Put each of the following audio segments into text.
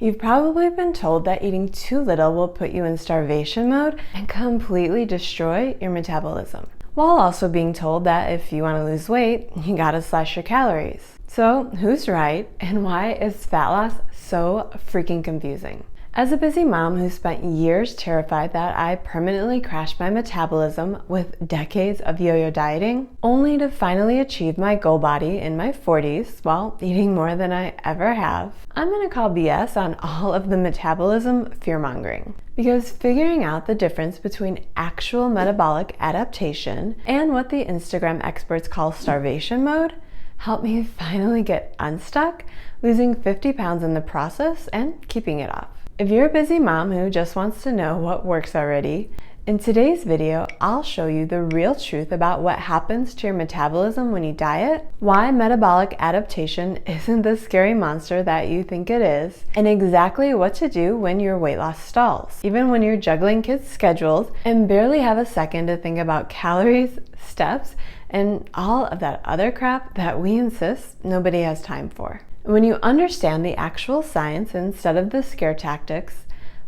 You've probably been told that eating too little will put you in starvation mode and completely destroy your metabolism, while also being told that if you want to lose weight, you gotta slash your calories. So who's right, and why is fat loss so freaking confusing? As a busy mom who spent years terrified that I permanently crashed my metabolism with decades of yo-yo dieting, only to finally achieve my goal body in my 40s while eating more than I ever have, I'm gonna call BS on all of the metabolism fear-mongering. Because figuring out the difference between actual metabolic adaptation and what the Instagram experts call starvation mode helped me finally get unstuck, losing 50 pounds in the process and keeping it off. If you're a busy mom who just wants to know what works already, in today's video, I'll show you the real truth about what happens to your metabolism when you diet, why metabolic adaptation isn't the scary monster that you think it is, and exactly what to do when your weight loss stalls, even when you're juggling kids' schedules and barely have a second to think about calories, steps, and all of that other crap that we insist nobody has time for. When you understand the actual science instead of the scare tactics,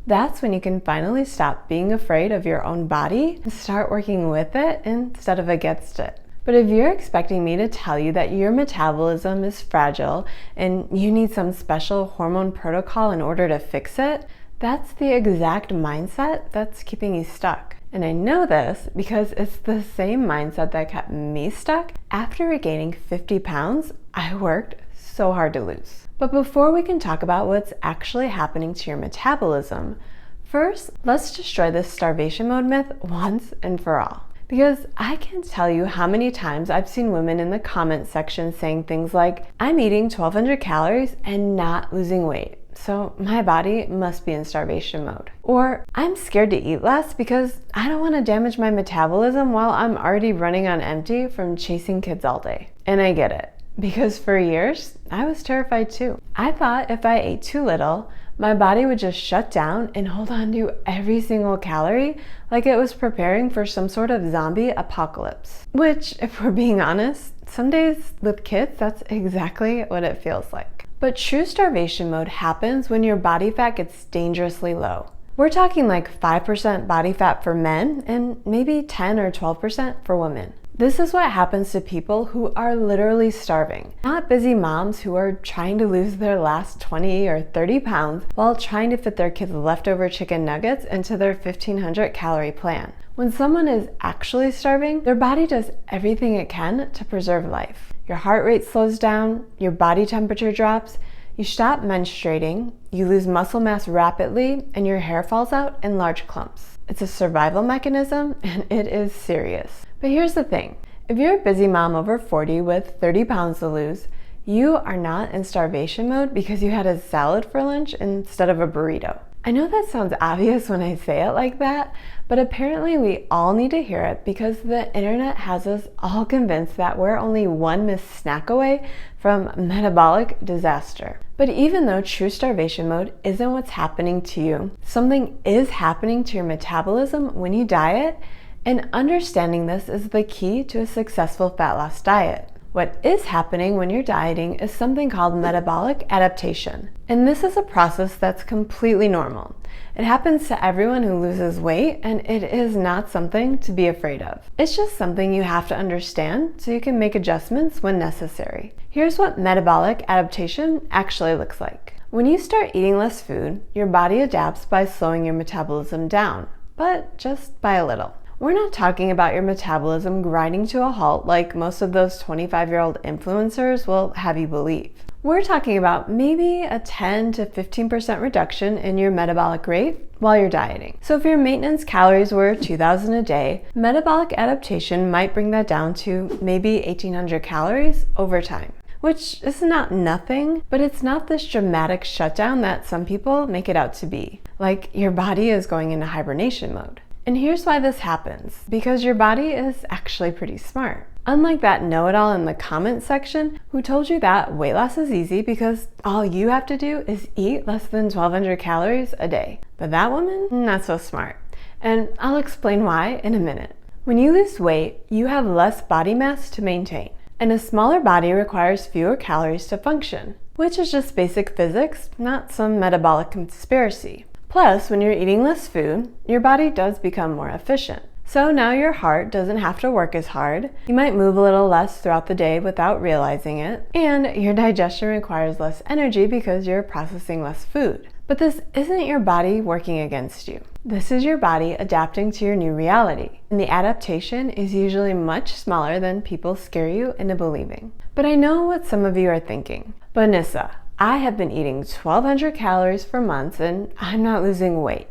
that's when you can finally stop being afraid of your own body and start working with it instead of against it. But if you're expecting me to tell you that your metabolism is fragile and you need some special hormone protocol in order to fix it, that's the exact mindset that's keeping you stuck. And I know this because it's the same mindset that kept me stuck. After regaining 50 pounds, I worked so hard to lose. But before we can talk about what's actually happening to your metabolism, first, let's destroy this starvation mode myth once and for all. Because I can't tell you how many times I've seen women in the comment section saying things like, I'm eating 1,200 calories and not losing weight, so my body must be in starvation mode. Or, I'm scared to eat less because I don't want to damage my metabolism while I'm already running on empty from chasing kids all day. And I get it. Because for years, I was terrified too. I thought if I ate too little, my body would just shut down and hold on to every single calorie like it was preparing for some sort of zombie apocalypse. Which, if we're being honest, some days with kids, that's exactly what it feels like. But true starvation mode happens when your body fat gets dangerously low. We're talking like 5% body fat for men and maybe 10 or 12% for women. This is what happens to people who are literally starving, not busy moms who are trying to lose their last 20 or 30 pounds while trying to fit their kids' leftover chicken nuggets into their 1,500 calorie plan. When someone is actually starving, their body does everything it can to preserve life. Your heart rate slows down, your body temperature drops, you stop menstruating, you lose muscle mass rapidly, and your hair falls out in large clumps. It's a survival mechanism, and it is serious. But here's the thing. If you're a busy mom over 40 with 30 pounds to lose, you are not in starvation mode because you had a salad for lunch instead of a burrito. I know that sounds obvious when I say it like that, but apparently we all need to hear it because the internet has us all convinced that we're only one missed snack away from metabolic disaster. But even though true starvation mode isn't what's happening to you, something is happening to your metabolism when you diet, and understanding this is the key to a successful fat loss diet. What is happening when you're dieting is something called metabolic adaptation. And this is a process that's completely normal. It happens to everyone who loses weight, and it is not something to be afraid of. It's just something you have to understand so you can make adjustments when necessary. Here's what metabolic adaptation actually looks like. When you start eating less food, your body adapts by slowing your metabolism down, but just by a little. We're not talking about your metabolism grinding to a halt like most of those 25-year-old influencers will have you believe. We're talking about maybe a 10 to 15% reduction in your metabolic rate while you're dieting. So if your maintenance calories were 2,000 a day, metabolic adaptation might bring that down to maybe 1,800 calories over time. Which is not nothing, but it's not this dramatic shutdown that some people make it out to be. Like your body is going into hibernation mode. And here's why this happens, because your body is actually pretty smart. Unlike that know-it-all in the comment section who told you that weight loss is easy because all you have to do is eat less than 1,200 calories a day. But that woman, not so smart. And I'll explain why in a minute. When you lose weight, you have less body mass to maintain. And a smaller body requires fewer calories to function. which is just basic physics, not some metabolic conspiracy. Plus, when you're eating less food, your body does become more efficient. So now your heart doesn't have to work as hard, you might move a little less throughout the day without realizing it, and your digestion requires less energy because you're processing less food. But this isn't your body working against you. This is your body adapting to your new reality, and the adaptation is usually much smaller than people scare you into believing. But I know what some of you are thinking. But Nissa, I have been eating 1,200 calories for months and I'm not losing weight.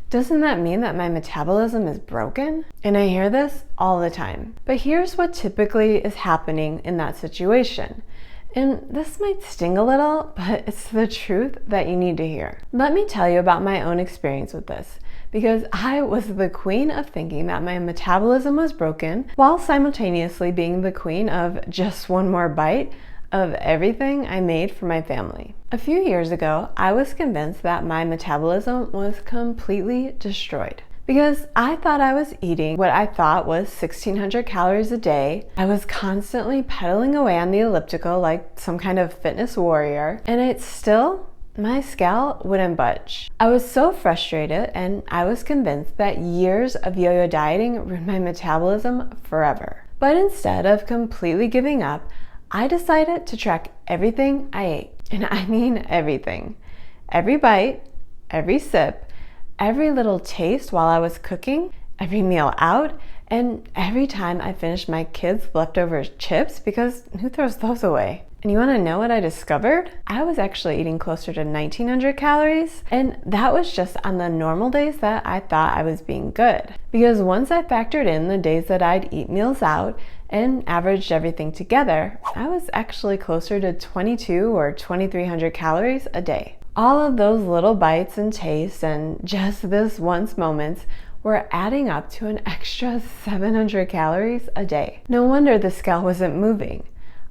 Doesn't that mean that my metabolism is broken? And I hear this all the time. But here's what typically is happening in that situation. And this might sting a little, but it's the truth that you need to hear. Let me tell you about my own experience with this, because I was the queen of thinking that my metabolism was broken while simultaneously being the queen of just one more bite of everything I made for my family. A few years ago, I was convinced that my metabolism was completely destroyed because I thought I was eating what I thought was 1,600 calories a day. I was constantly pedaling away on the elliptical like some kind of fitness warrior, and my scale wouldn't budge. I was so frustrated, and I was convinced that years of yo-yo dieting ruined my metabolism forever. But instead of completely giving up, I decided to track everything I ate. And I mean everything. Every bite, every sip, every little taste while I was cooking, every meal out, and every time I finished my kids' leftover chips, because who throws those away? And you want to know what I discovered? I was actually eating closer to 1,900 calories, and that was just on the normal days that I thought I was being good. Because once I factored in the days that I'd eat meals out and averaged everything together, I was actually closer to 2,200 or 2,300 calories a day. All of those little bites and tastes and just this once moments were adding up to an extra 700 calories a day. No wonder the scale wasn't moving.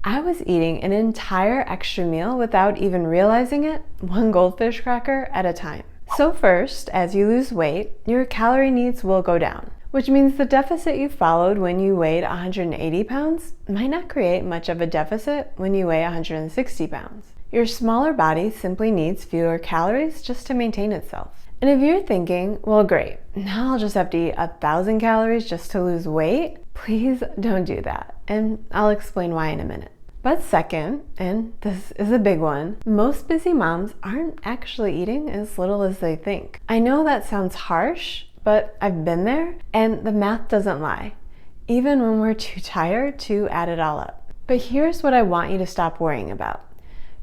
I was eating an entire extra meal without even realizing it, one goldfish cracker at a time. So first, as you lose weight, your calorie needs will go down, which means the deficit you followed when you weighed 180 pounds might not create much of a deficit when you weigh 160 pounds. Your smaller body simply needs fewer calories just to maintain itself. And if you're thinking, well great, now I'll just have to eat 1,000 calories just to lose weight, please don't do that. And I'll explain why in a minute. But second, and this is a big one, most busy moms aren't actually eating as little as they think. I know that sounds harsh, but I've been there, and the math doesn't lie, even when we're too tired to add it all up. But here's what I want you to stop worrying about.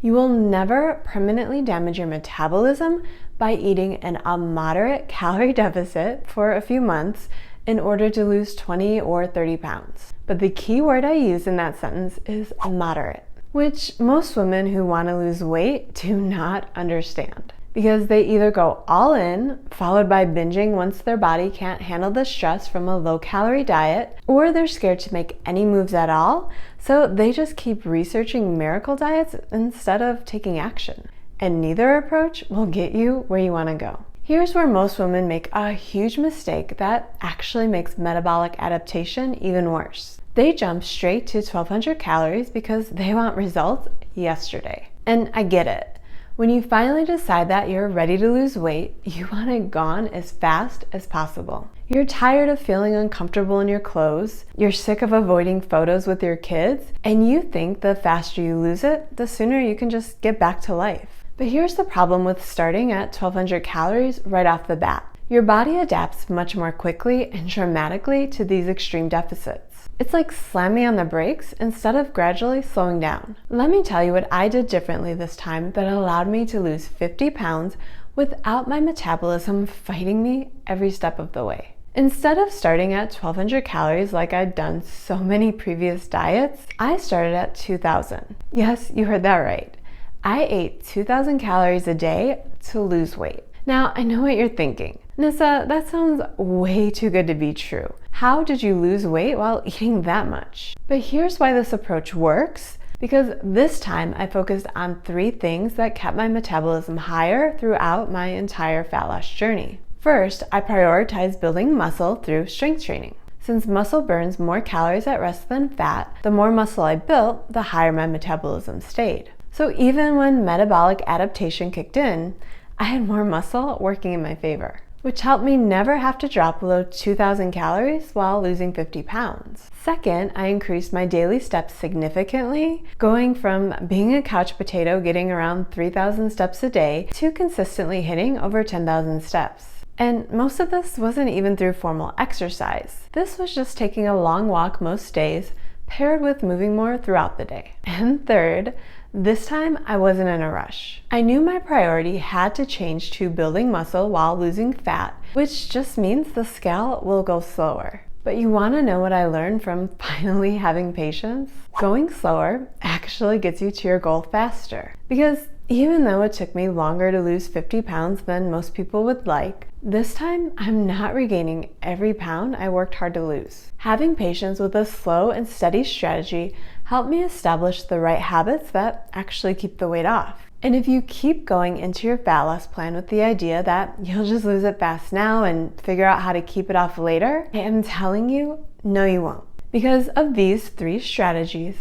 You will never permanently damage your metabolism by eating a moderate calorie deficit for a few months in order to lose 20 or 30 pounds. But the key word I use in that sentence is moderate, which most women who want to lose weight do not understand. Because they either go all in, followed by binging once their body can't handle the stress from a low-calorie diet, or they're scared to make any moves at all, so they just keep researching miracle diets instead of taking action. And neither approach will get you where you want to go. Here's where most women make a huge mistake that actually makes metabolic adaptation even worse. They jump straight to 1,200 calories because they want results yesterday. And I get it. When you finally decide that you're ready to lose weight, you want it gone as fast as possible. You're tired of feeling uncomfortable in your clothes, you're sick of avoiding photos with your kids, and you think the faster you lose it, the sooner you can just get back to life. But here's the problem with starting at 1,200 calories right off the bat. Your body adapts much more quickly and dramatically to these extreme deficits. It's like slamming on the brakes instead of gradually slowing down. Let me tell you what I did differently this time that allowed me to lose 50 pounds without my metabolism fighting me every step of the way. Instead of starting at 1,200 calories like I'd done so many previous diets, I started at 2,000. Yes, you heard that right. I ate 2,000 calories a day to lose weight. Now, I know what you're thinking. Nissa, that sounds way too good to be true. How did you lose weight while eating that much? But here's why this approach works. Because this time I focused on 3 things that kept my metabolism higher throughout my entire fat loss journey. First, I prioritized building muscle through strength training. Since muscle burns more calories at rest than fat, the more muscle I built, the higher my metabolism stayed. So even when metabolic adaptation kicked in, I had more muscle working in my favor, which helped me never have to drop below 2,000 calories while losing 50 pounds. Second, I increased my daily steps significantly, going from being a couch potato getting around 3,000 steps a day to consistently hitting over 10,000 steps. And most of this wasn't even through formal exercise. This was just taking a long walk most days, paired with moving more throughout the day. And third, this time I wasn't in a rush. I knew my priority had to change to building muscle while losing fat, which just means the scale will go slower. But you want to know what I learned from finally having patience? Going slower actually gets you to your goal faster. Because even though it took me longer to lose 50 pounds than most people would like, this time I'm not regaining every pound I worked hard to lose. Having patience with a slow and steady strategy helped me establish the right habits that actually keep the weight off. And if you keep going into your fat loss plan with the idea that you'll just lose it fast now and figure out how to keep it off later, I am telling you, no you won't. Because of these 3 strategies,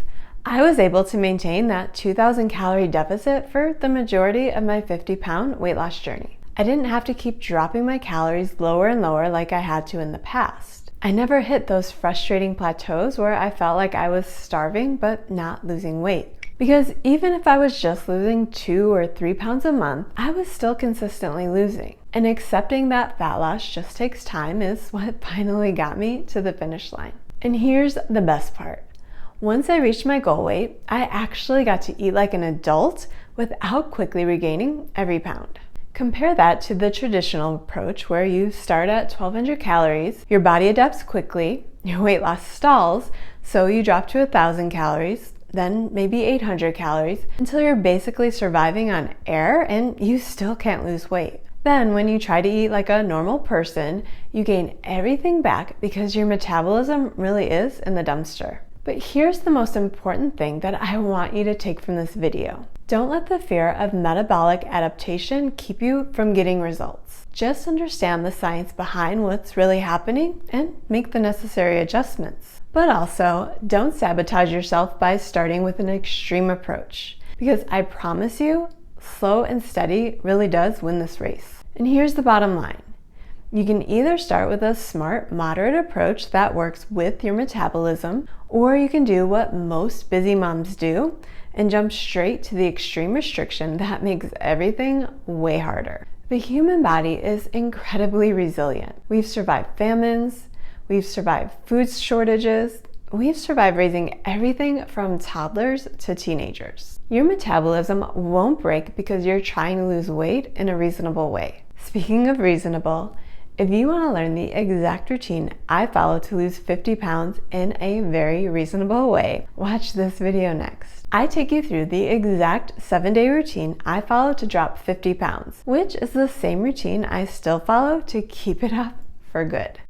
I was able to maintain that 2,000 calorie deficit for the majority of my 50-pound weight loss journey. I didn't have to keep dropping my calories lower and lower like I had to in the past. I never hit those frustrating plateaus where I felt like I was starving but not losing weight. Because even if I was just losing 2 or 3 pounds a month, I was still consistently losing. And accepting that fat loss just takes time is what finally got me to the finish line. And here's the best part. Once I reached my goal weight, I actually got to eat like an adult without quickly regaining every pound. Compare that to the traditional approach where you start at 1,200 calories, your body adapts quickly, your weight loss stalls, so you drop to 1,000 calories, then maybe 800 calories, until you're basically surviving on air and you still can't lose weight. Then when you try to eat like a normal person, you gain everything back because your metabolism really is in the dumpster. But here's the most important thing that I want you to take from this video. Don't let the fear of metabolic adaptation keep you from getting results. Just understand the science behind what's really happening and make the necessary adjustments. But also, don't sabotage yourself by starting with an extreme approach. Because I promise you, slow and steady really does win this race. And here's the bottom line. You can either start with a smart, moderate approach that works with your metabolism, or you can do what most busy moms do and jump straight to the extreme restriction that makes everything way harder. The human body is incredibly resilient. We've survived famines, we've survived food shortages, we've survived raising everything from toddlers to teenagers. Your metabolism won't break because you're trying to lose weight in a reasonable way. Speaking of reasonable, if you want to learn the exact routine I follow to lose 50 pounds in a very reasonable way, watch this video next. I take you through the exact 7-day routine I follow to drop 50 pounds, which is the same routine I still follow to keep it up for good.